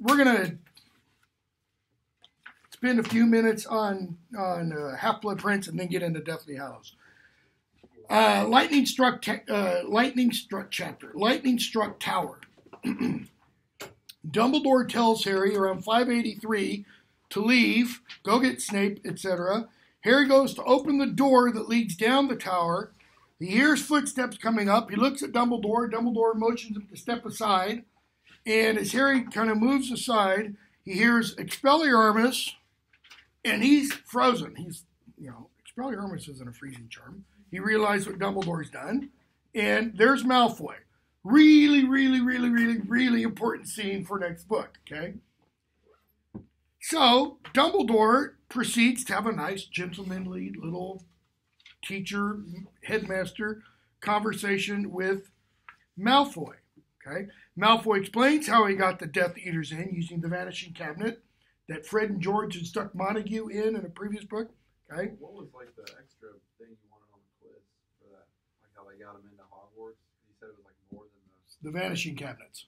we're gonna spend a few minutes on Half-Blood Prince and then get into Deathly Hallows. Lightning struck chapter. Lightning struck tower. Dumbledore tells Harry around 583 to leave, go get Snape, etc. Harry goes to open the door that leads down the tower. He hears footsteps coming up. He looks at Dumbledore. Dumbledore motions him to step aside. And as Harry kind of moves aside, he hears Expelliarmus, and he's frozen. He's, Expelliarmus isn't a freezing charm. He realized what Dumbledore's done. And there's Malfoy. Really, really, really, really, really important scene for next book, okay? So, Dumbledore proceeds to have a nice, gentlemanly little teacher, headmaster conversation with Malfoy, okay? Malfoy explains how he got the Death Eaters in using the Vanishing Cabinet that Fred and George had stuck Montague in a previous book, okay? What was, like, the extra thing you wanted on the quiz for that? Like how they got him into Hogwarts? He said it was, like, more than the Vanishing Cabinets.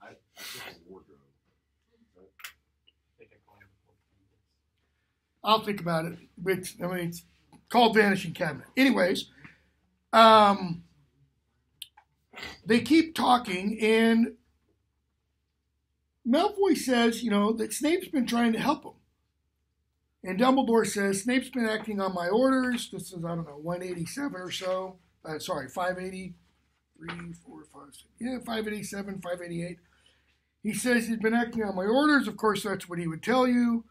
I think a wardrobe. I'll think about it. It's called Vanishing Cabinet. Anyways, they keep talking, and Malfoy says, that Snape's been trying to help him. And Dumbledore says, Snape's been acting on my orders. This is, 187 or so. 580. 3, 4, 5, 6. Yeah, 587, 588. He says he's been acting on my orders. Of course, that's what he would tell you.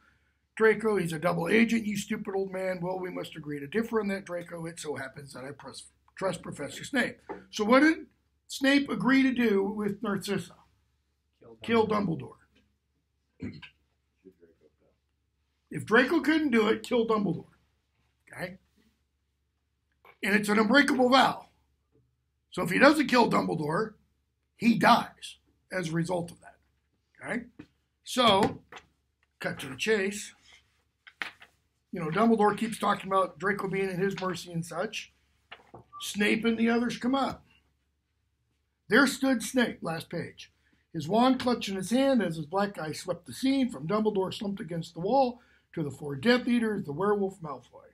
Draco, he's a double agent, you stupid old man. Well, we must agree to differ on that, Draco. It so happens that I trust Professor Snape. So what did Snape agree to do with Narcissa? Kill Dumbledore. If Draco couldn't do it, kill Dumbledore. Okay? And it's an unbreakable vow. So if he doesn't kill Dumbledore, he dies as a result of that. Okay? So, cut to the chase. Dumbledore keeps talking about Draco being at his mercy and such. Snape and the others come up. There stood Snape, last page. His wand clutched in his hand as his black eye swept the scene from Dumbledore slumped against the wall to the 4 Death Eaters, the werewolf Malfoy.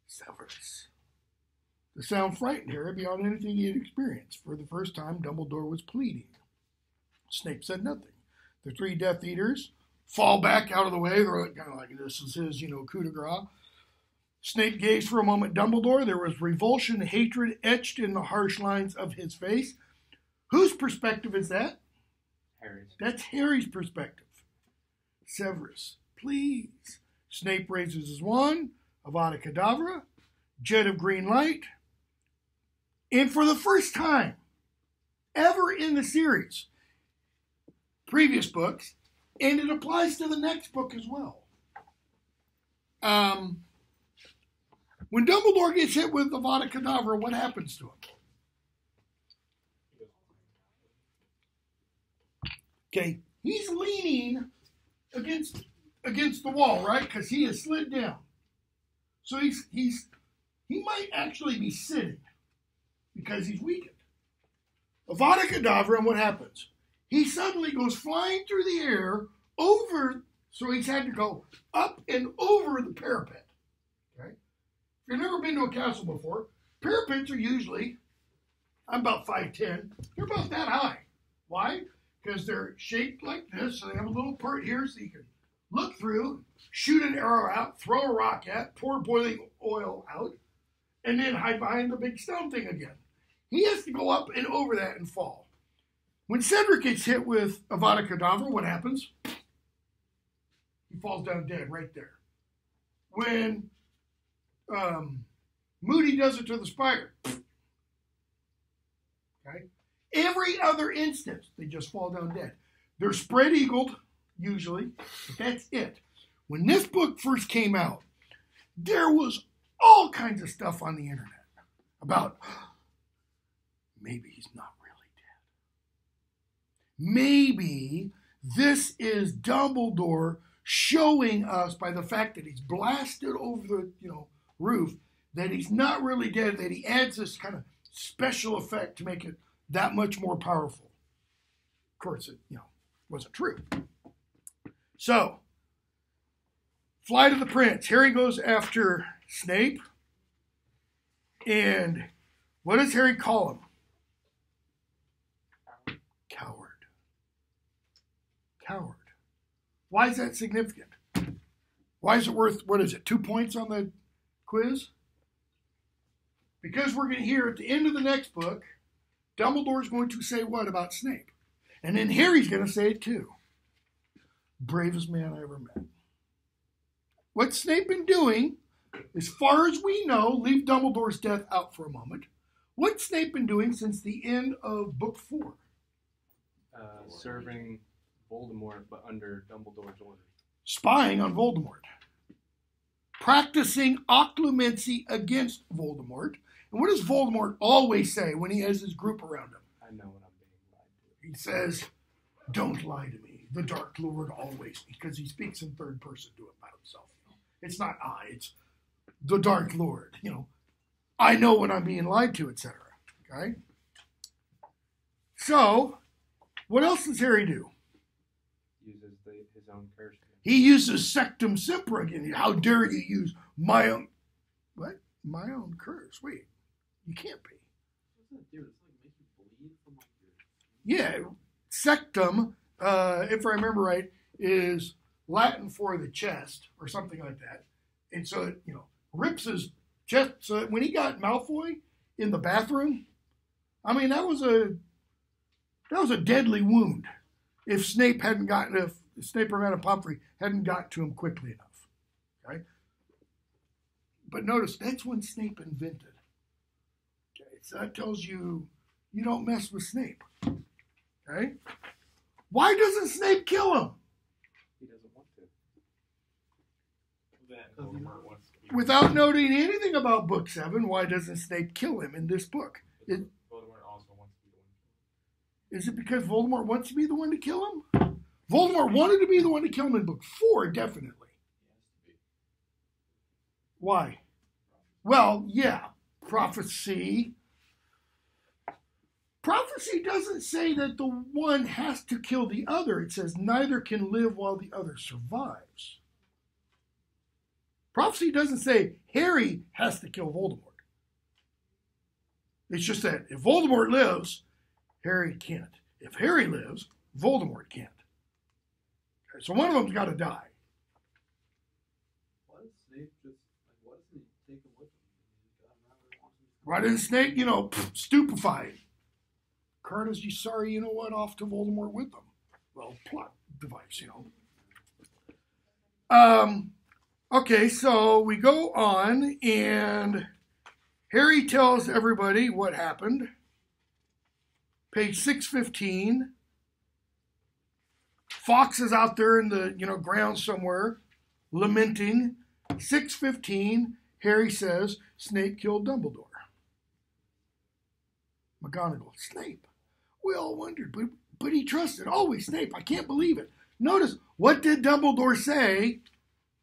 Severus. The sound frightened Harry beyond anything he had experienced. For the first time, Dumbledore was pleading. Snape said nothing. The 3 Death Eaters fall back out of the way. They're kind of like, this is his, coup de grace. Snape gazed for a moment at Dumbledore. There was revulsion and hatred etched in the harsh lines of his face. Whose perspective is that? Harry's. That's Harry's perspective. Severus, please. Snape raises his wand. Avada Kedavra. Jet of green light. And for the first time ever in the series, previous books, and it applies to the next book as well. When Dumbledore gets hit with Avada Kedavra, what happens to him? Okay, he's leaning against the wall, right? Because he has slid down. So he might actually be sitting because he's weakened. Avada Kedavra, and what happens? He suddenly goes flying through the air over, so he's had to go up and over the parapet. Okay? If you've never been to a castle before, parapets are usually, I'm about 5'10", they're about that high. Why? Because they're shaped like this, so they have a little part here so you can look through, shoot an arrow out, throw a rock at, pour boiling oil out, and then hide behind the big stone thing again. He has to go up and over that and fall. When Cedric gets hit with Avada Kedavra, what happens? He falls down dead right there. When Moody does it to the spider, okay? Every other instance, they just fall down dead. They're spread-eagled, usually, but that's it. When this book first came out, there was all kinds of stuff on the internet about maybe he's not really dead. Maybe this is Dumbledore showing us by the fact that he's blasted over the roof that he's not really dead, that he adds this kind of special effect to make it that much more powerful. Of course, it wasn't true. So, Flight of the Prince. Harry goes after Snape. And what does Harry call him? Coward. Coward. Why is that significant? Why is it worth, 2 points on the quiz? Because we're going to hear at the end of the next book, Dumbledore's going to say what about Snape? And then Harry's going to say it too. Bravest man I ever met. What's Snape been doing, as far as we know, leave Dumbledore's death out for a moment. What's Snape been doing since the end of book 4? Serving Voldemort, but under Dumbledore's orders. Spying on Voldemort. Practicing occlumency against Voldemort. And what does Voldemort always say when he has his group around him? I know what I'm being lied to. He says, don't lie to me. The Dark Lord always, because he speaks in third person to him about himself. It's not I, it's the Dark Lord. I know when I'm being lied to, etc. Okay? So, what else does Harry do? Uses his own curse. He uses Sectum Sempra again. How dare you use my own... What? My own curse. Wait. You can't be. What's that do? It's like make you bleed from your... Yeah. Sectum, if I remember right, is Latin for the chest or something like that. And so it, rips his chest. So when he got Malfoy in the bathroom, I mean, that was a deadly wound. If Snape or Madame Pomfrey hadn't got to him quickly enough. Okay? But notice, that's when Snape invented. Okay, so that tells you don't mess with Snape. Okay? Why doesn't Snape kill him? He doesn't want to. Without noting anything about Book 7, why doesn't Snape kill him in this book? Voldemort also wants to be the one to kill him. Is it because Voldemort wants to be the one to kill him? Voldemort wanted to be the one to kill him in book 4, definitely. Why? Well, yeah, prophecy. Prophecy doesn't say that the one has to kill the other. It says neither can live while the other survives. Prophecy doesn't say Harry has to kill Voldemort. It's just that if Voldemort lives, Harry can't. If Harry lives, Voldemort can't. Okay, so one of them's got to die. Why does Snape why doesn't he take him with him? Why didn't Snape, stupefy? Carter's, you sorry, you know what, off to Voldemort with them. Well, plot device, Okay, so we go on, and Harry tells everybody what happened. Page 615. Fox is out there in the, ground somewhere, lamenting. 615, Harry says, Snape killed Dumbledore. McGonagall, Snape. We all wondered, but he trusted. Always Snape. I can't believe it. Notice, what did Dumbledore say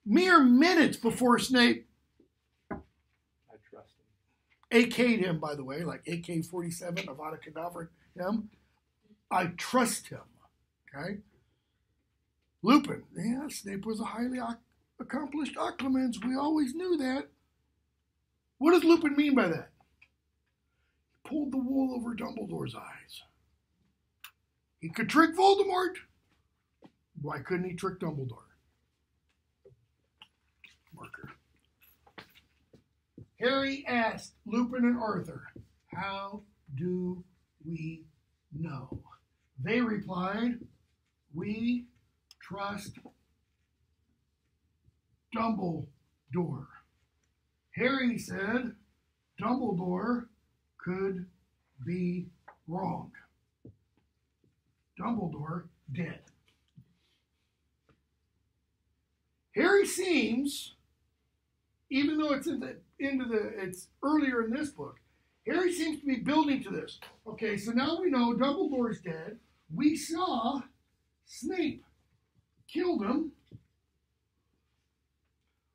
mere minutes before Snape I trust him? AK'd him, by the way, like AK-47, Avada Kedavra him. I trust him. Okay? Lupin. Yeah, Snape was a highly accomplished occlumens. We always knew that. What does Lupin mean by that? He pulled the wool over Dumbledore's eyes. He could trick Voldemort. Why couldn't he trick Dumbledore? Marker. Harry asked Lupin and Arthur, how do we know? They replied, we trust Dumbledore. Harry said, Dumbledore could be wrong. Dumbledore dead. Harry seems, even though it's it's earlier in this book, Harry seems to be building to this. Okay, so now we know Dumbledore's dead. We saw Snape killed him.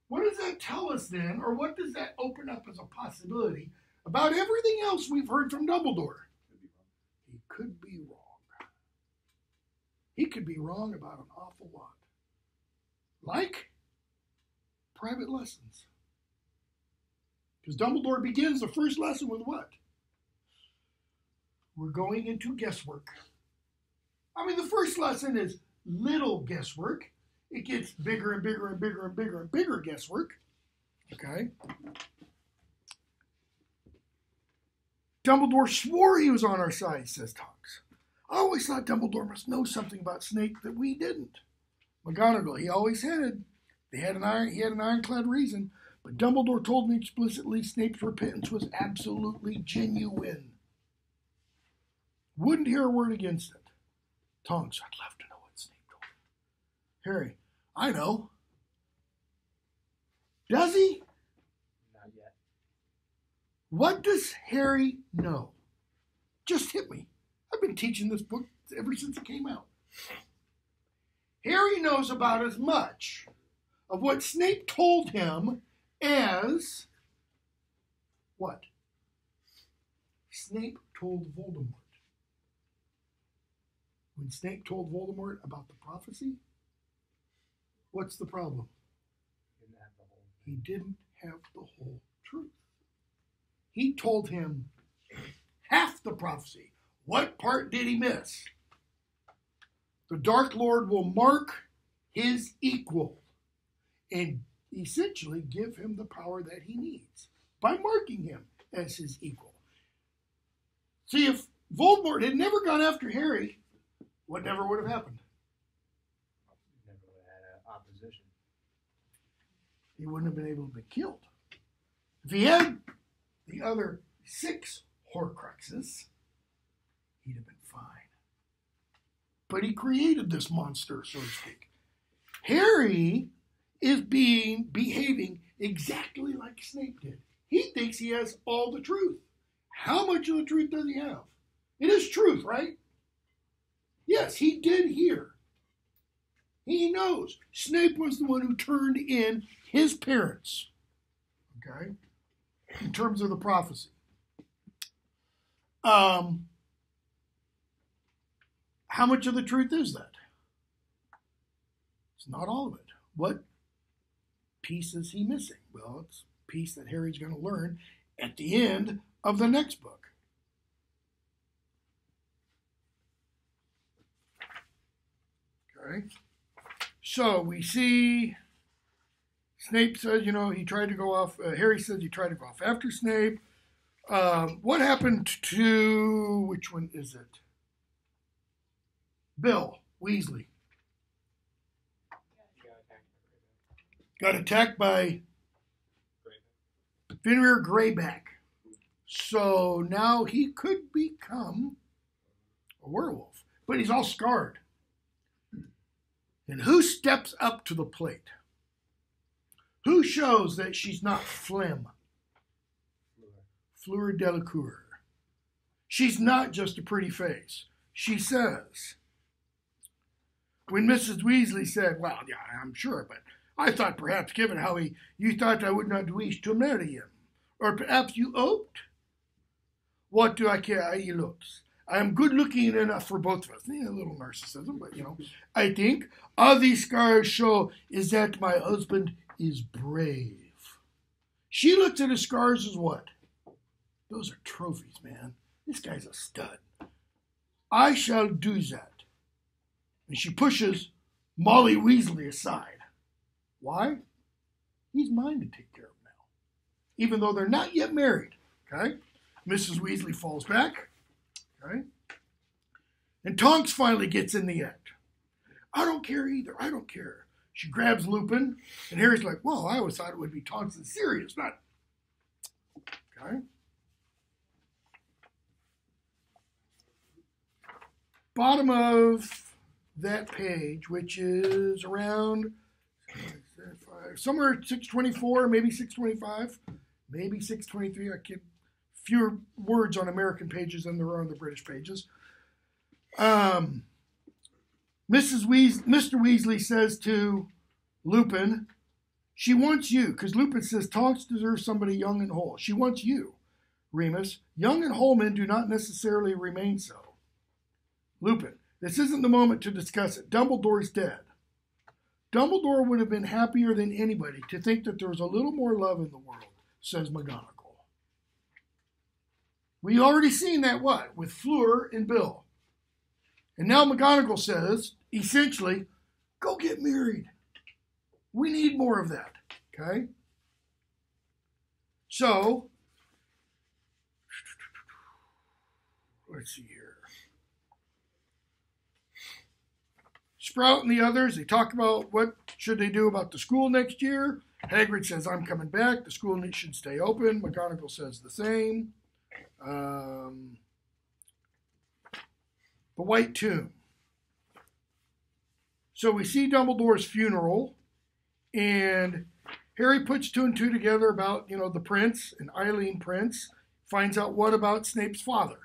What does that tell us then, or what does that open up as a possibility about everything else we've heard from Dumbledore? He could be wrong. he could be wrong about an awful lot. Like private lessons. Because Dumbledore begins the first lesson with what? We're going into guesswork. I mean, the first lesson is little guesswork. It gets bigger and bigger and bigger and bigger and bigger guesswork. Okay? Dumbledore swore he was on our side, says Tonks. I always thought Dumbledore must know something about Snape that we didn't. McGonagall, he always had. He had an ironclad reason, but Dumbledore told me explicitly Snape's repentance was absolutely genuine. Wouldn't hear a word against it. Tonks, I'd love to know what Snape told him. Harry, I know. Does he? Not yet. What does Harry know? Just hit me. I've been teaching this book ever since it came out. Harry knows about as much of what Snape told him as what? Snape told Voldemort. When Snape told Voldemort about the prophecy, what's the problem? He didn't have the whole truth. He told him half the prophecy. What part did he miss? The Dark Lord will mark his equal and essentially give him the power that he needs by marking him as his equal. See, if Voldemort had never gone after Harry, what never would have happened? Never would have had opposition. He wouldn't have been able to be killed. If he had the other 6 Horcruxes, he'd have been fine. But he created this monster, so to speak. Harry is behaving exactly like Snape did. He thinks he has all the truth. How much of the truth does he have? It is truth, right? Yes, he did hear. He knows Snape was the one who turned in his parents. Okay? In terms of the prophecy. How much of the truth is that? It's not all of it. What piece is he missing? Well, it's a piece that Harry's going to learn at the end of the next book. Okay. So we see Snape says, he tried to go off. Harry says he tried to go off after Snape. What happened to, which one is it? Bill Weasley. Got attacked by Fenrir Greyback. So now he could become a werewolf. But he's all scarred. And who steps up to the plate? Who shows that she's not phlegm? Fleur Delacour. She's not just a pretty face. She says, when Mrs. Weasley said, well, yeah, I'm sure, but I thought perhaps given how you thought I would not wish to marry him. Or perhaps you hoped? What do I care how he looks? I am good looking enough for both of us. A little narcissism, but I think all these scars show is that my husband is brave. She looks at his scars as what? Those are trophies, man. This guy's a stud. I shall do that. And she pushes Molly Weasley aside. Why? He's mine to take care of now. Even though they're not yet married. Okay? Mrs. Weasley falls back. Okay? And Tonks finally gets in the act. I don't care either. I don't care. She grabs Lupin. And Harry's like, well, I always thought it would be Tonks and Sirius, not. Okay? Bottom of that page, which is around somewhere 624, maybe 625, maybe 623. I can't. Fewer words on American pages than there are on the British pages. Mr. Weasley says to Lupin, she wants you, because Lupin says Tonks deserves somebody young and whole. She wants you, Remus. Young and whole men do not necessarily remain so. Lupin, This isn't the moment to discuss it. Dumbledore's dead. Dumbledore would have been happier than anybody to think that there was a little more love in the world, says McGonagall. We already seen that, what? With Fleur and Bill. And now McGonagall says, essentially, go get married. We need more of that, okay? So, let's see here. Sprout and the others, they talk about what should they do about the school next year. Hagrid says, I'm coming back. The school should stay open. McGonagall says the same. The White Tomb. So we see Dumbledore's funeral, and Harry puts two and two together about, the prince and Eileen Prince. Finds out what about Snape's father.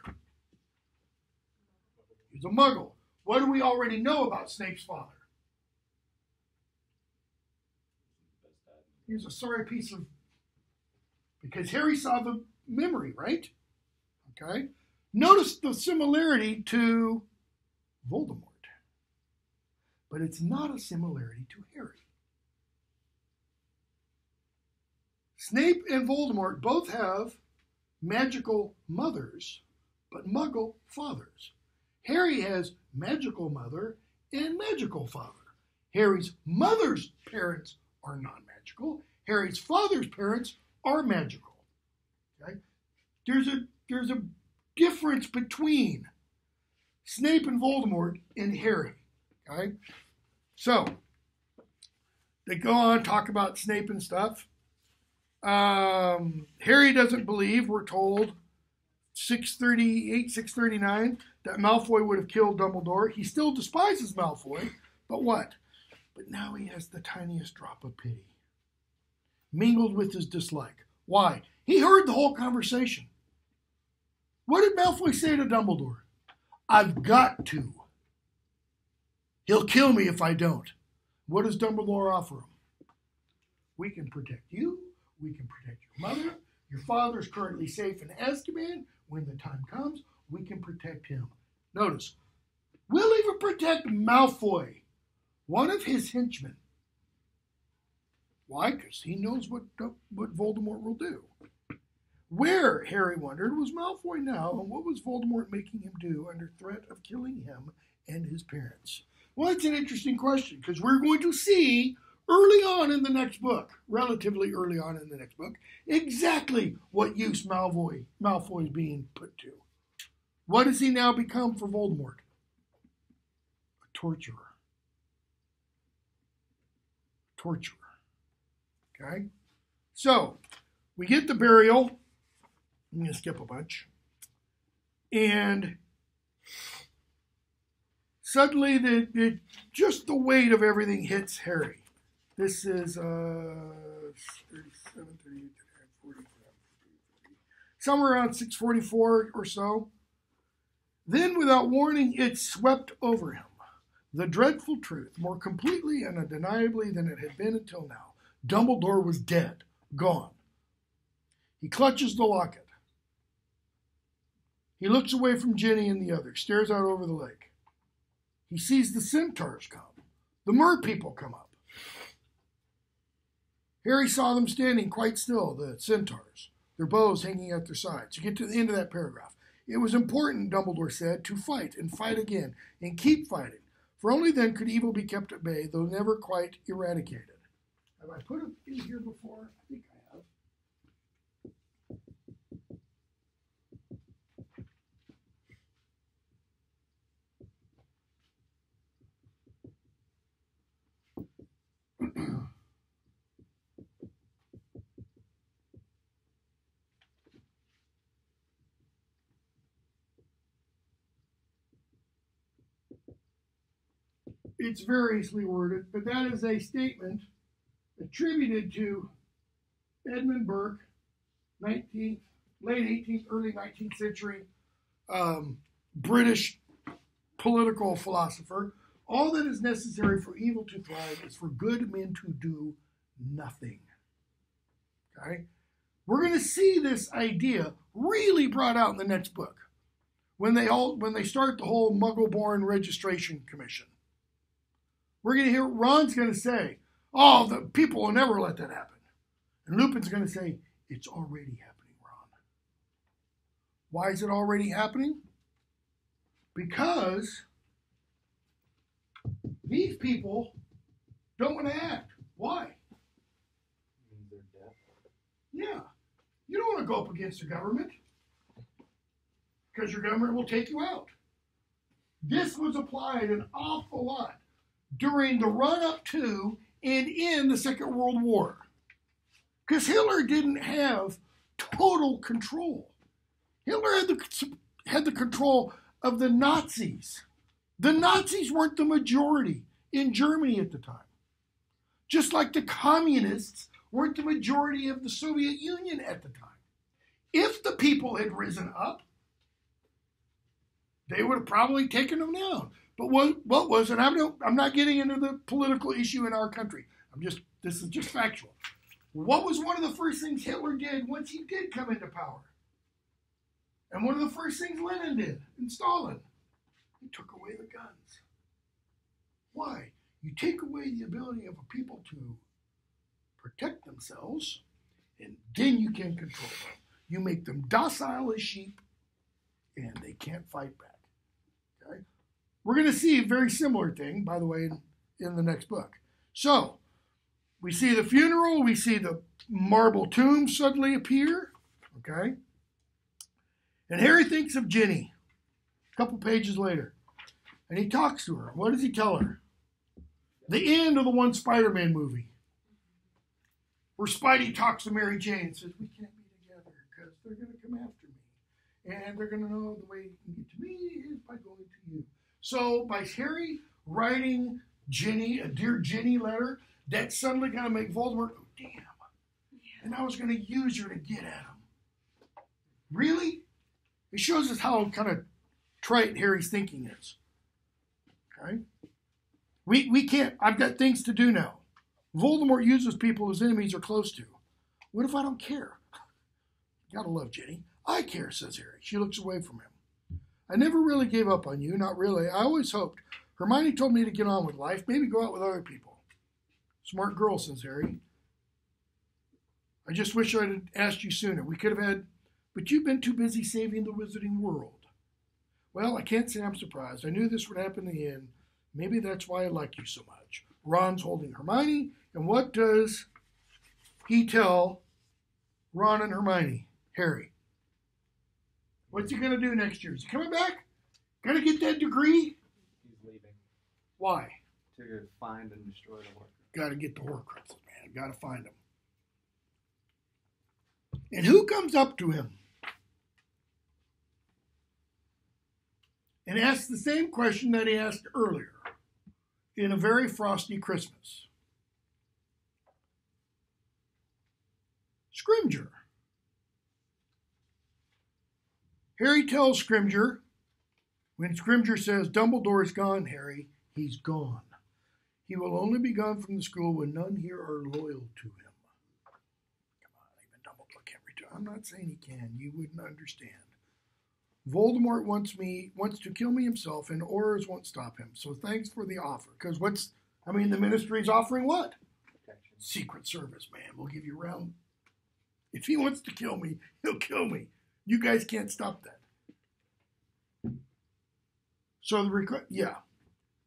He's a muggle. What do we already know about Snape's father? He's a sorry piece of... Because Harry saw the memory, right? Okay. Notice the similarity to Voldemort. But it's not a similarity to Harry. Snape and Voldemort both have magical mothers, but muggle fathers. Harry has magical mother and magical father. Harry's mother's parents are non-magical. Harry's father's parents are magical. Okay? There's a difference between Snape and Voldemort and Harry. Okay? So, they go on, talk about Snape and stuff. Harry doesn't believe, we're told, 638, 639, that Malfoy would have killed Dumbledore. He still despises Malfoy, but what? But now he has the tiniest drop of pity, mingled with his dislike. Why? He heard the whole conversation. What did Malfoy say to Dumbledore? I've got to. He'll kill me if I don't. What does Dumbledore offer him? We can protect you. We can protect your mother. Your father's currently safe in Azkaban. When the time comes, we can protect him. Notice, we'll even protect Malfoy, one of his henchmen. Why? Because he knows what Voldemort will do. Where, Harry wondered, was Malfoy now, and what was Voldemort making him do under threat of killing him and his parents? Well, it's an interesting question, because we're going to see early on in the next book, relatively early on in the next book, exactly what use Malfoy is being put to. What does he now become for Voldemort? A torturer. Torturer. Okay? So, we get the burial. I'm going to skip a bunch. And suddenly, just the weight of everything hits Harry. This is 37, 38, 40, somewhere around 644 or so. Then, without warning, it swept over him. The dreadful truth, more completely and undeniably than it had been until now. Dumbledore was dead, gone. He clutches the locket. He looks away from Ginny and the others, stares out over the lake. He sees the centaurs come. The mer people come up. Harry saw them standing quite still, the centaurs, their bows hanging at their sides. You get to the end of that paragraph. It was important, Dumbledore said, to fight and fight again and keep fighting, for only then could evil be kept at bay, though never quite eradicated. Have I put it in here before? I think I have. It's variously worded, but that is a statement attributed to Edmund Burke, late 18th, early 19th century British political philosopher. All that is necessary for evil to thrive is for good men to do nothing. Okay? We're going to see this idea really brought out in the next book. when they start the whole Muggle-born registration commission. We're going to hear Ron's going to say, "Oh, the people will never let that happen," and Lupin's going to say, "It's already happening, Ron." Why is it already happening? Because these people don't want to act. Why? They're deaf. Yeah. You don't want to go up against the government because your government will take you out. This was applied an awful lot during the run-up to and in the Second World War. Because Hitler didn't have total control. Hitler had the control of the Nazis. The Nazis weren't the majority in Germany at the time. Just like the communists weren't the majority of the Soviet Union at the time. If the people had risen up, they would have probably taken them down. But what was, and I'm not getting into the political issue in our country. This is just factual. What was one of the first things Hitler did once he did come into power? And one of the first things Lenin did, and Stalin, he took away the guns. Why? You take away the ability of a people to protect themselves, and then you can control them. You make them docile as sheep, and they can't fight back. Okay? We're going to see a very similar thing, by the way, in the next book. So, we see the funeral, we see the marble tomb suddenly appear, okay? And Harry thinks of Ginny a couple pages later, and he talks to her. What does he tell her? The end of the one Spider-Man movie, where Spidey talks to Mary Jane and says, "We can't be together because they're going to come after me. And they're going to know the way you can get to me is by going to you." So by Harry writing Ginny, a Dear Ginny letter, that's suddenly going to make Voldemort go, "Damn. And I was going to use her to get at him." Really? It shows us how kind of trite Harry's thinking is. Okay? We can't, I've got things to do now. Voldemort uses people his enemies are close to. What if I don't care? Gotta love Ginny. "I care," says Harry. She looks away from him. "I never really gave up on you, not really. I always hoped. Hermione told me to get on with life, maybe go out with other people." "Smart girl," says Harry. "I just wish I'd asked you sooner. We could have had, but you've been too busy saving the Wizarding World." "Well, I can't say I'm surprised. I knew this would happen in the end. Maybe that's why I like you so much." Ron's holding Hermione, and what does he tell Ron and Hermione? Harry. What's he going to do next year? Is he coming back? Going to get that degree? He's leaving Why? to find and destroy the Horcrux. Got to get the Horcruxes, man. Got to find them. And who comes up to him and asks the same question that he asked earlier in A Very Frosty Christmas? Scrimgeour. Harry tells Scrimgeour, when Scrimgeour says, "Dumbledore is gone, Harry, he's gone. He will only be gone from the school when none here are loyal to him." Come on, even Dumbledore can't return. I'm not saying he can. You wouldn't understand. "Voldemort wants to kill me himself, and Aurors won't stop him. So thanks for the offer." Because the ministry's offering what? Protection. Secret Service, man. We'll give you round. If he wants to kill me, he'll kill me. You guys can't stop that. So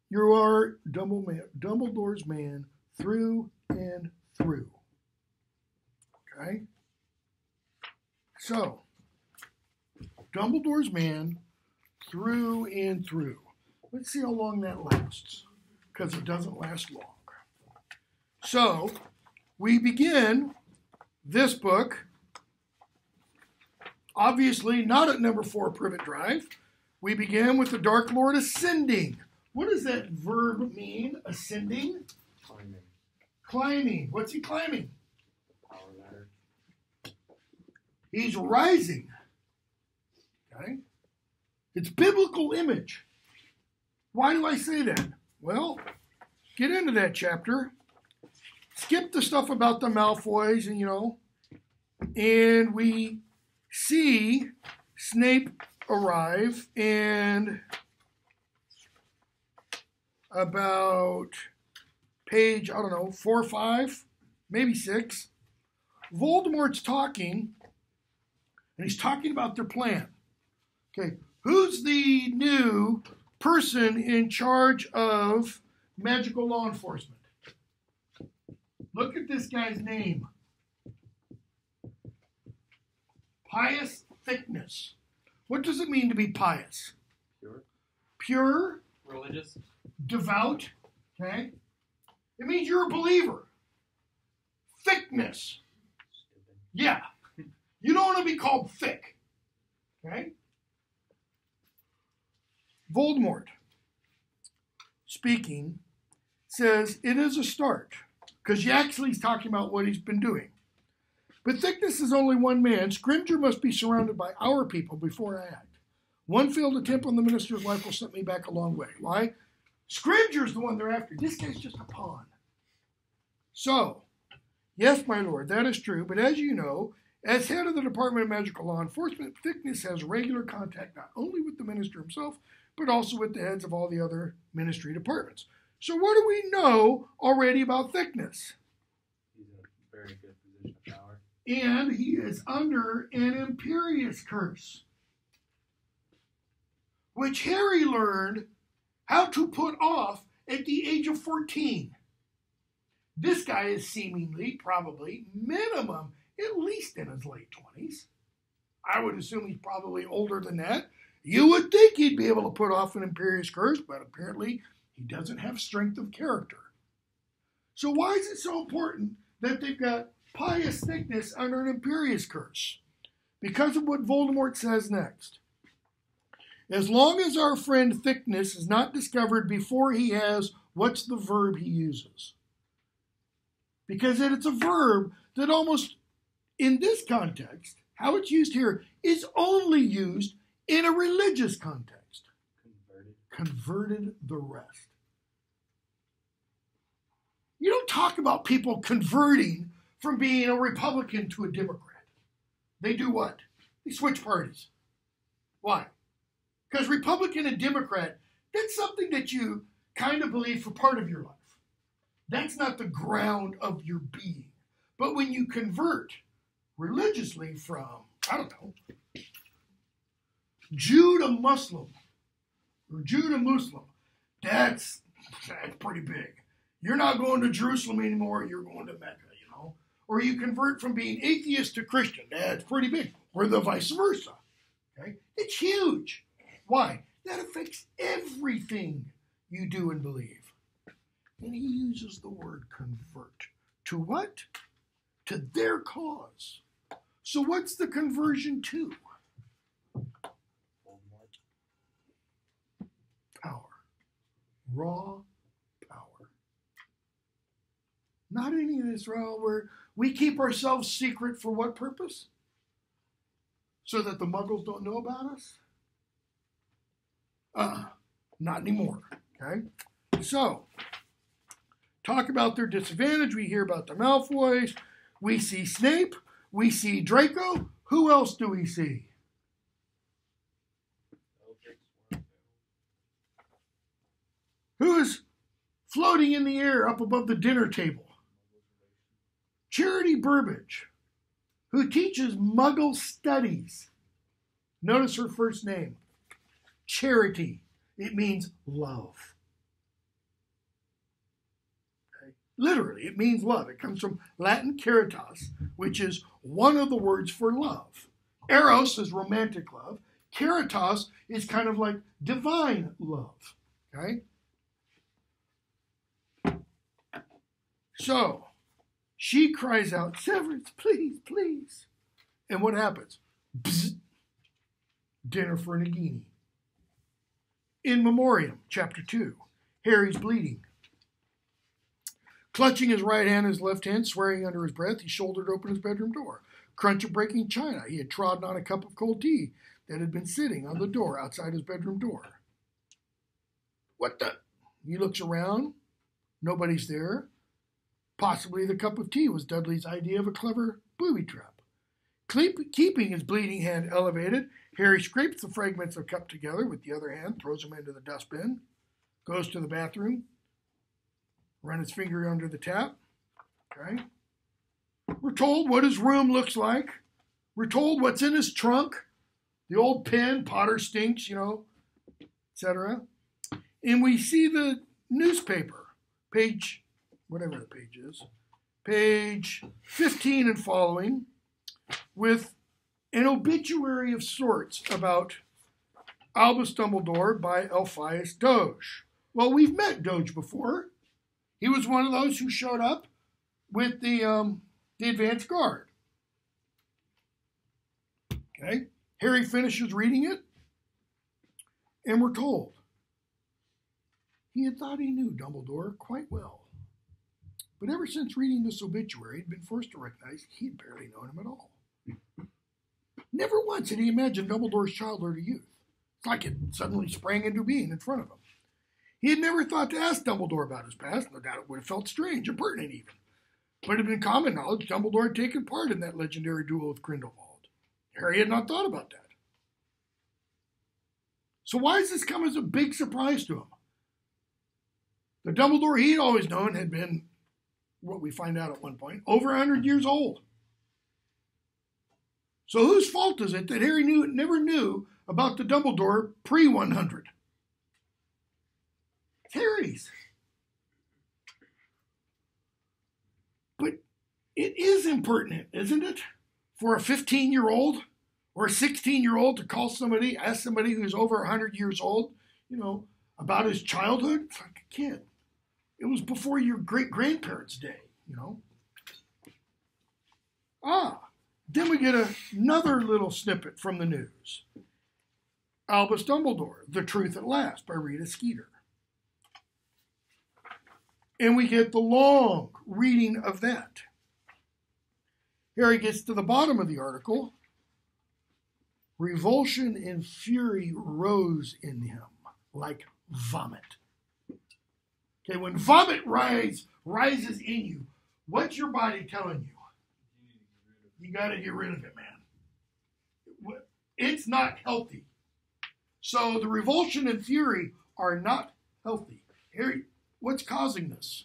you are Dumbledore's man through and through. Okay? So, Dumbledore's man through and through. Let's see how long that lasts, because it doesn't last long. So, we begin this book, obviously not at number 4 Privet Drive. We began with the Dark Lord ascending. What does that verb mean, ascending? Climbing. Climbing. What's he climbing? Power ladder. He's rising. Okay? It's biblical image. Why do I say that? Well, get into that chapter. Skip the stuff about the Malfoys and we see Snape arrive, and about page, 4 or 5, maybe 6, Voldemort's talking, and he's talking about their plan. Okay, who's the new person in charge of magical law enforcement? Look at this guy's name. Pious Thickness. What does it mean to be pious? Pure. Pure. Religious. Devout. Okay. It means you're a believer. Thickness. Yeah. You don't want to be called thick. Okay. Voldemort, speaking, says it is a start. Because Yaxley's talking about what he's been doing. But Thickness is only one man. Scrimger must be surrounded by our people before I act. One failed attempt on the minister's life will set me back a long way. Why? Scrimger's the one they're after. This guy's just a pawn. So, yes, my lord, that is true. But as you know, as head of the Department of Magical Law Enforcement, Thickness has regular contact not only with the minister himself, but also with the heads of all the other ministry departments. So what do we know already about Thickness? He's in a very good position of power. And he is under an Imperious curse, which Harry learned how to put off at the age of 14. This guy is seemingly, probably, minimum, at least in his late 20s. I would assume he's probably older than that. You would think he'd be able to put off an Imperious curse, but apparently he doesn't have strength of character. So why is it so important that they've got Pious Thickness under an Imperious curse? Because of what Voldemort says next. As long as our friend Thickness is not discovered before he has, what's the verb he uses? Because it's a verb that almost, in this context, how it's used here, is only used in a religious context. Converted the rest. You don't talk about people converting from being a Republican to a Democrat. They do what? They switch parties. Why? Because Republican and Democrat, that's something that you kind of believe for part of your life. That's not the ground of your being. But when you convert religiously from, Jew to Muslim, or Jew to Muslim, that's pretty big. You're not going to Jerusalem anymore, you're going to Mecca, Or you convert from being atheist to Christian, that's pretty big. Or the vice versa. Okay? It's huge. Why? That affects everything you do and believe. And he uses the word convert. To what? To their cause. So what's the conversion to? Power. Raw power. Not any of this where we keep ourselves secret for what purpose? So that the Muggles don't know about us? Not anymore. Okay? So, talk about their disadvantage. We hear about the Malfoys. We see Snape. We see Draco. Who else do we see? Who is floating in the air up above the dinner table? Charity Burbage, who teaches Muggle studies. Notice her first name. Charity. It means love. Okay. Literally, it means love. It comes from Latin caritas, which is one of the words for love. Eros is romantic love. Caritas is kind of like divine love. Okay? So, she cries out, Severus, please, please. And what happens? Bzz, dinner for Nagini. In Memoriam, chapter 2, Harry's bleeding. Clutching his right hand and his left hand, swearing under his breath, he shouldered open his bedroom door. Crunch of breaking china. He had trodden on a cup of cold tea that had been sitting on the door outside his bedroom door. What the? He looks around. Nobody's there. Possibly the cup of tea was Dudley's idea of a clever booby trap. Keeping his bleeding hand elevated, Harry scrapes the fragments of cup together with the other hand, throws them into the dustbin, goes to the bathroom, run his finger under the tap. Okay. We're told what his room looks like. We're told what's in his trunk. The old pen, Potter stinks, etc. And we see the newspaper, page, whatever the page is, page 15 and following, with an obituary of sorts about Albus Dumbledore by Elphias Doge. Well, we've met Doge before. He was one of those who showed up with the advance guard. Okay, Harry finishes reading it, and we're told he had thought he knew Dumbledore quite well. But ever since reading this obituary, he'd been forced to recognize he'd barely known him at all. Never once had he imagined Dumbledore's childhood or youth. It's like it suddenly sprang into being in front of him. He had never thought to ask Dumbledore about his past. No doubt it would have felt strange, impertinent even. But it had been common knowledge Dumbledore had taken part in that legendary duel with Grindelwald. Harry had not thought about that. So why has this come as a big surprise to him? The Dumbledore he'd always known had been, what we find out at one point, over 100 years old. So whose fault is it that Harry never knew about the Dumbledore pre-100? It's Harry's. But it is impertinent, isn't it? For a 15-year-old or a 16-year-old to ask somebody who's over 100 years old, about his childhood. It's like a kid. It was before your great-grandparents' day, Then we get another little snippet from the news. Albus Dumbledore, The Truth at Last by Rita Skeeter. And we get the long reading of that. Harry gets to the bottom of the article. Revulsion and fury rose in him like vomit. Okay, when vomit rises in you, what's your body telling you? You got to get rid of it, man. It's not healthy. So the revulsion and fury are not healthy. Harry, what's causing this?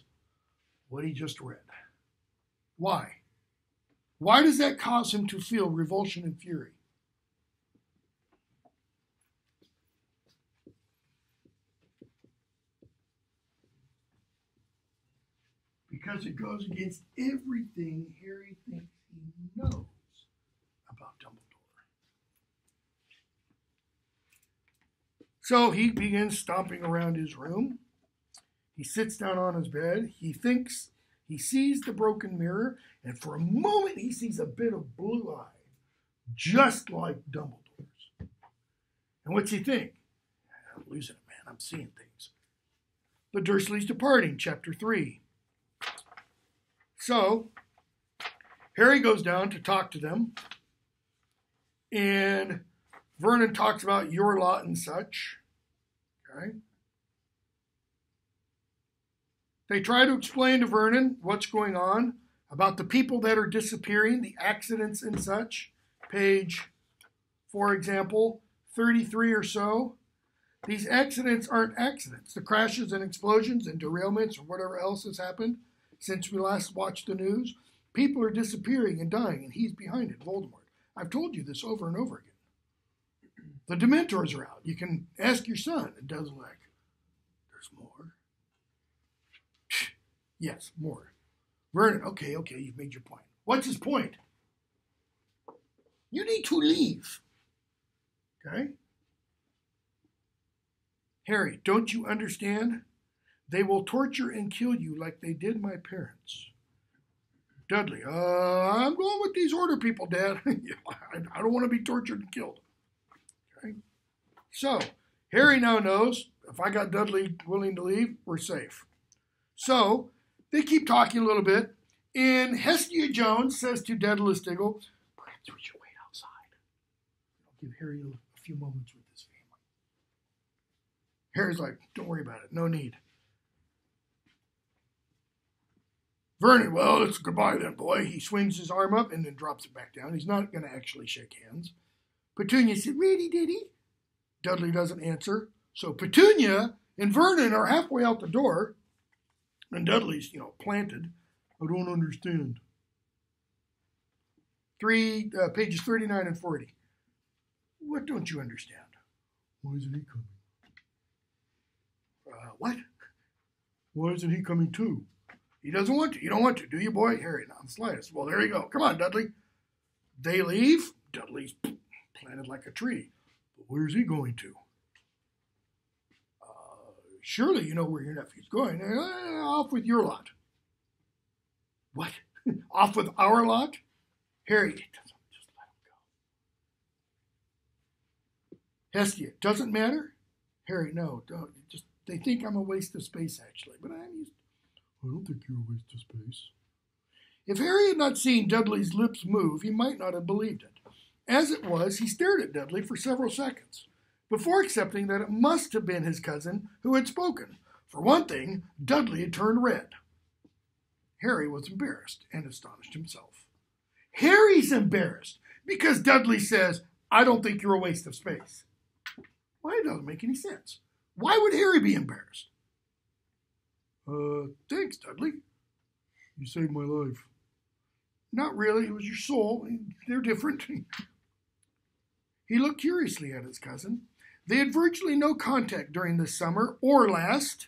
What he just read. Why? Why does that cause him to feel revulsion and fury? Because it goes against everything Harry thinks he knows about Dumbledore. So he begins stomping around his room. He sits down on his bed. He thinks he sees the broken mirror, and for a moment he sees a bit of blue eye, just like Dumbledore's. And what's he think? I'm losing it, man. I'm seeing things. The Dursleys departing, chapter 3. So, Harry goes down to talk to them, and Vernon talks about your lot and such. Okay. They try to explain to Vernon what's going on, about the people that are disappearing, the accidents and such. Page, for example, 33 or so. These accidents aren't accidents. The crashes and explosions and derailments or whatever else has happened since we last watched the news. People are disappearing and dying, and he's behind it, Voldemort. I've told you this over and over again. The Dementors are out. You can ask your son. It doesn't like, there's more. Yes, more. Vernon, okay, you've made your point. What's his point? You need to leave. Okay? Harry, don't you understand? They will torture and kill you like they did my parents. Dudley, I'm going with these order people, Dad. I don't want to be tortured and killed. Okay? So, Harry now knows if I got Dudley willing to leave, we're safe. So, they keep talking a little bit, and Hestia Jones says to Daedalus Diggle, perhaps we should wait outside. I'll give Harry a few moments with his family. Harry's like, don't worry about it, no need. Vernon, well, it's goodbye then, boy. He swings his arm up and then drops it back down. He's not going to actually shake hands. Petunia said, really, did he? Dudley doesn't answer. So Petunia and Vernon are halfway out the door, and Dudley's, planted. I don't understand. Pages 39 and 40. What don't you understand? Why isn't he coming? What? Why isn't he coming too? He doesn't want to. You don't want to, do you, boy? Harry, not the slightest. Well, there you go. Come on, Dudley. They leave. Dudley's planted like a tree. But where's he going to? Surely you know where your nephew's going. Off with your lot. What? Off with our lot? Harry, just let him go. Hestia, doesn't matter? Harry, no, don't. They think I'm a waste of space, actually. But I don't think you're a waste of space. If Harry had not seen Dudley's lips move, he might not have believed it. As it was, he stared at Dudley for several seconds, before accepting that it must have been his cousin who had spoken. For one thing, Dudley had turned red. Harry was embarrassed and astonished himself. Harry's embarrassed because Dudley says, I don't think you're a waste of space. Why, it doesn't make any sense. Why would Harry be embarrassed? Thanks, Dudley. You saved my life. Not really. It was your soul. They're different. He looked curiously at his cousin. They had virtually no contact during this summer or last,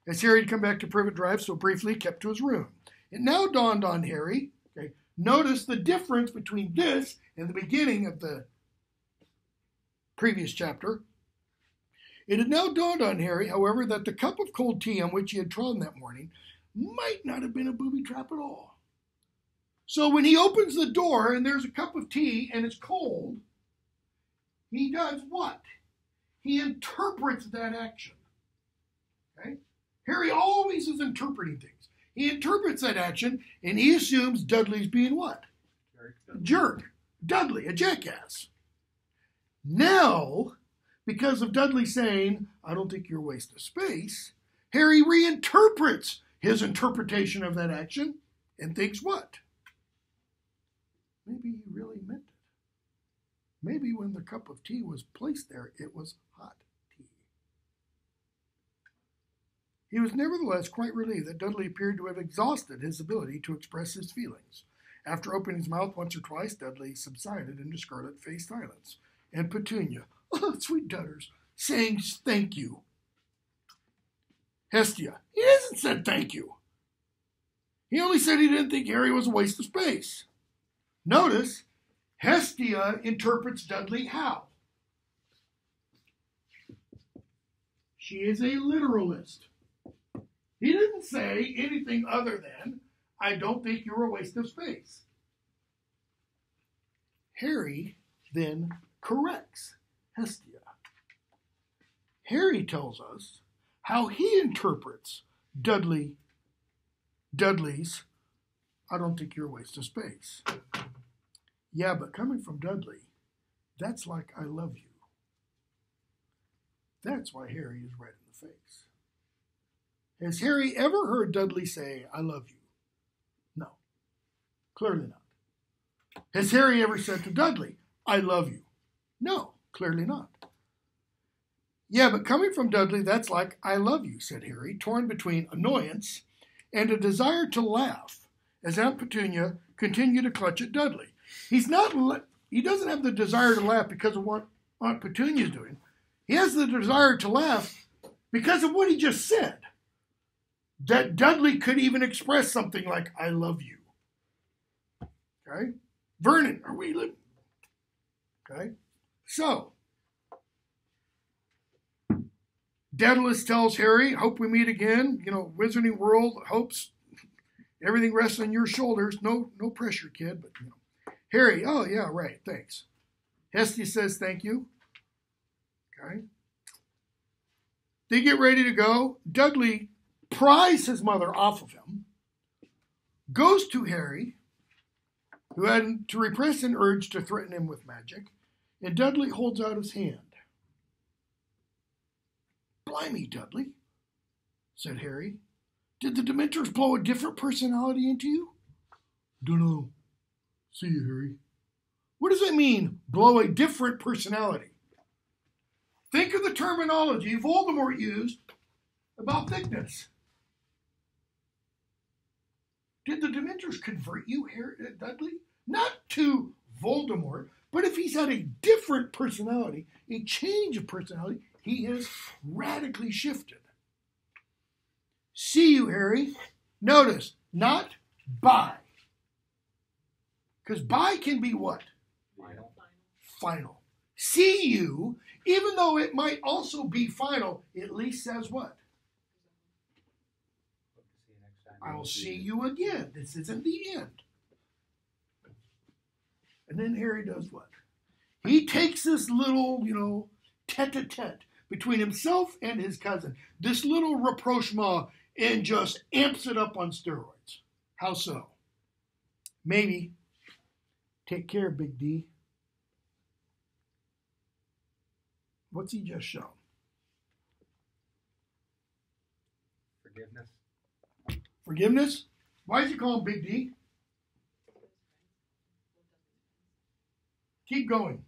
as Harry had come back to Privet Drive so briefly, kept to his room. It now dawned on Harry, notice the difference between this and the beginning of the previous chapter. It had now dawned on Harry, however, that the cup of cold tea on which he had trodden that morning might not have been a booby trap at all. So when he opens the door and there's a cup of tea and it's cold, he does what? He interprets that action. Okay? Harry always is interpreting things. He interprets that action and he assumes Dudley's being what? A jerk. Dudley, a jackass. Now, because of Dudley saying, I don't think you're a waste of space, Harry reinterprets his interpretation of that action and thinks what? Maybe he really meant it. Maybe when the cup of tea was placed there, it was hot tea. He was nevertheless quite relieved that Dudley appeared to have exhausted his ability to express his feelings. After opening his mouth once or twice, Dudley subsided into scarlet-faced silence. And Petunia, oh, sweet Dudders, saying thank you. Hestia, he hasn't said thank you. He only said he didn't think Harry was a waste of space. Notice, Hestia interprets Dudley how? She is a literalist. He didn't say anything other than, I don't think you're a waste of space. Harry then corrects Hestia. Harry tells us how he interprets Dudley's, I don't think you're a waste of space. Yeah, but coming from Dudley, that's like I love you. That's why Harry is red in the face. Has Harry ever heard Dudley say, I love you? No, clearly not. Has Harry ever said to Dudley, I love you? No, clearly not. Yeah, but coming from Dudley, that's like I love you, said Harry, torn between annoyance and a desire to laugh as Aunt Petunia continued to clutch at Dudley. He doesn't have the desire to laugh because of what Aunt Petunia is doing. He has the desire to laugh because of what he just said. That Dudley could even express something like, I love you. Okay? Vernon, are we living? Okay? So, Daedalus tells Harry, hope we meet again. Wizarding world, hopes, everything rests on your shoulders. No pressure, kid, but Harry, oh yeah, right, thanks. Hestia says thank you. Okay. They get ready to go. Dudley pries his mother off of him, goes to Harry, who had to repress an urge to threaten him with magic, and Dudley holds out his hand. Blimey, Dudley, said Harry. Did the Dementors blow a different personality into you? Dunno. See you, Harry. What does it mean, blow a different personality? Think of the terminology Voldemort used about thickness. Did the Dementors convert you, Dudley? Not to Voldemort, but if he's had a different personality, a change of personality, he has radically shifted. See you, Harry. Notice, not by. Because by can be what? Final. Final. See you, even though it might also be final, at least says what? Hope to see you next time. I'll see you again. This isn't the end. And then Harry does what? He takes this little, tete-a-tete between himself and his cousin, this little rapprochement, and just amps it up on steroids. How so? Maybe. Take care, Big D. What's he just shown? Forgiveness. Forgiveness? Why does he call him Big D? Keep going.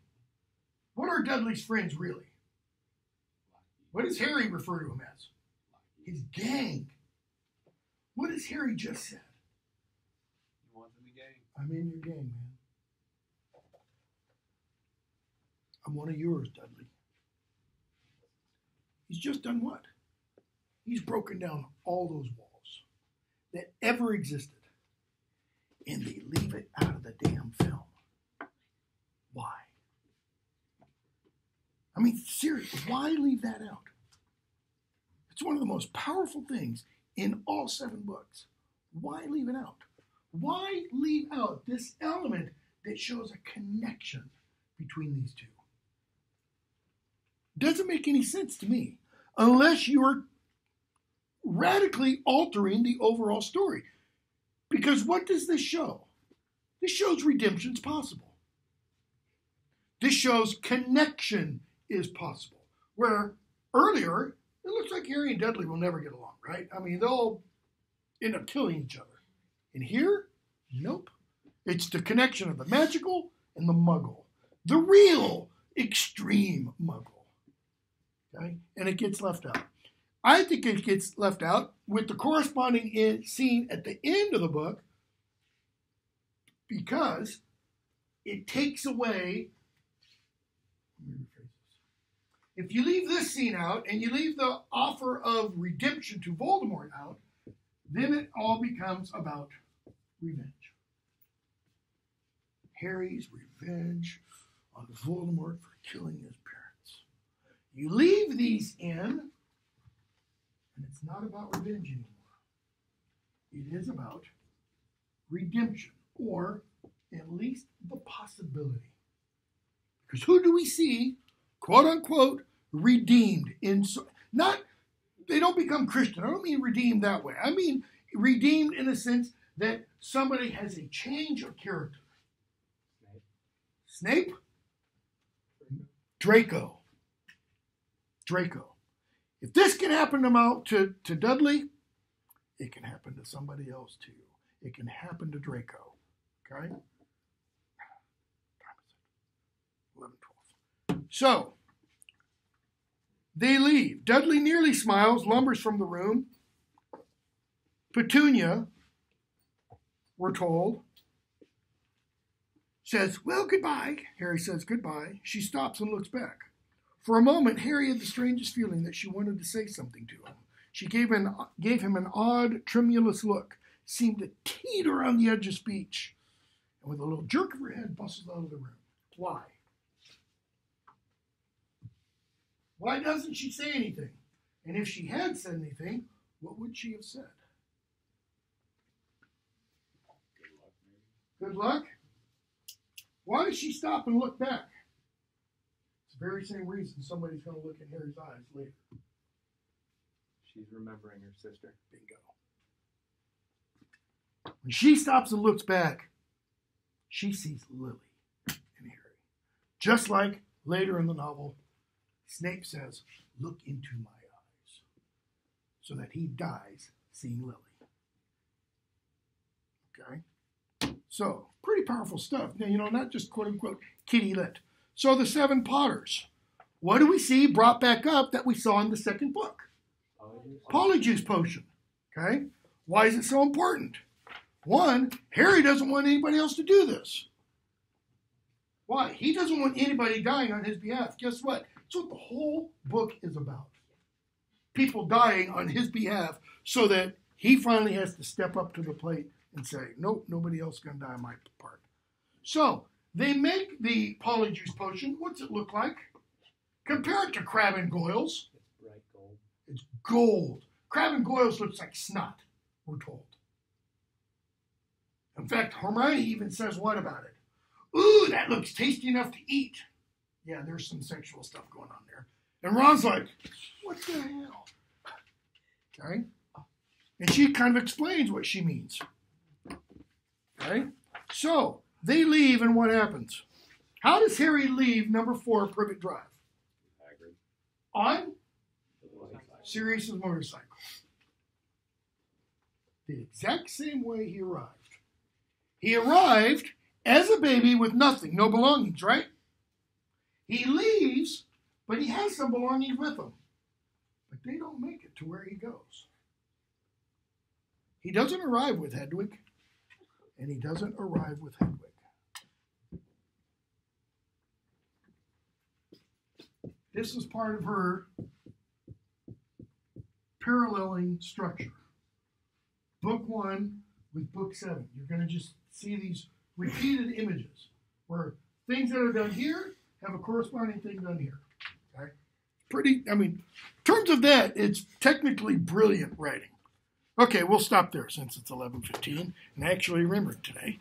What are Dudley's friends really? What does Harry refer to him as? His gang. What has Harry just said? He wants in the gang. I'm in your gang, man. I'm one of yours, Dudley. He's just done what? He's broken down all those walls that ever existed, and they leave it out of the damn film. Why? I mean, seriously, why leave that out? It's one of the most powerful things in all 7 books. Why leave it out? Why leave out this element that shows a connection between these two? Doesn't make any sense to me unless you're radically altering the overall story. Because what does this show? This shows redemption's possible. This shows connection is possible. Where earlier, it looks like Harry and Dudley will never get along, right? I mean, they'll end up killing each other. And here, nope. It's the connection of the magical and the muggle. The real extreme muggle. Okay? And it gets left out. I think it gets left out with the corresponding scene at the end of the book because it takes away. If you leave this scene out and you leave the offer of redemption to Voldemort out, then it all becomes about revenge. Harry's revenge on Voldemort for killing his parents. You leave these in, and it's not about revenge anymore. It is about redemption, or at least the possibility. Because who do we see, quote unquote, redeemed in? Not, they don't become Christian. I don't mean redeemed that way. I mean redeemed in a sense that somebody has a change of character. Snape? Draco. If this can happen to Dudley, it can happen to somebody else too. It can happen to Draco. Okay? 11, 12. So, they leave. Dudley nearly smiles, lumbers from the room. Petunia, we're told, says, well, goodbye. Harry says goodbye. She stops and looks back. For a moment, Harry had the strangest feeling that she wanted to say something to him. She gave him an odd, tremulous look, seemed to teeter on the edge of speech, and with a little jerk of her head, bustles out of the room. Why? Why doesn't she say anything? And if she had said anything, what would she have said? Good luck? Why does she stop and look back? It's the very same reason somebody's going to look in Harry's eyes later. She's remembering her sister. Bingo. When she stops and looks back, she sees Lily and Harry. Just like later in the novel, Snape says, look into my eyes, so that he dies seeing Lily. Okay? So, pretty powerful stuff. Now, not just quote-unquote kitty lit. So the 7 Potters. What do we see brought back up that we saw in the second book? Polyjuice Potion. Okay? Why is it so important? 1, Harry doesn't want anybody else to do this. Why? He doesn't want anybody dying on his behalf. Guess what? That's what the whole book is about. People dying on his behalf so that he finally has to step up to the plate and say, nope, nobody else is going to die on my part. So, they make the Polyjuice Potion. What's it look like? Compare it to Crabbe and Goyle's. It's bright gold. It's gold. Crabbe and Goyle's looks like snot, we're told. In fact, Hermione even says what about it? Ooh, that looks tasty enough to eat. Yeah, there's some sexual stuff going on there. And Ron's like, what the hell? Okay? And she kind of explains what she means. Okay? So, they leave, and what happens? How does Harry leave number 4 Privet Drive? On Sirius's motorcycle. The exact same way he arrived. He arrived as a baby with nothing, no belongings, right? He leaves, but he has some belongings with him. But they don't make it to where he goes. He doesn't arrive with Hedwig, and he doesn't arrive with Hedwig. This is part of her paralleling structure. Book 1 with book 7. You're going to just see these repeated images where things that are done here have a corresponding thing done here. Okay? In terms of that, it's technically brilliant writing. Okay, we'll stop there since it's 11:15, and I actually remembered today.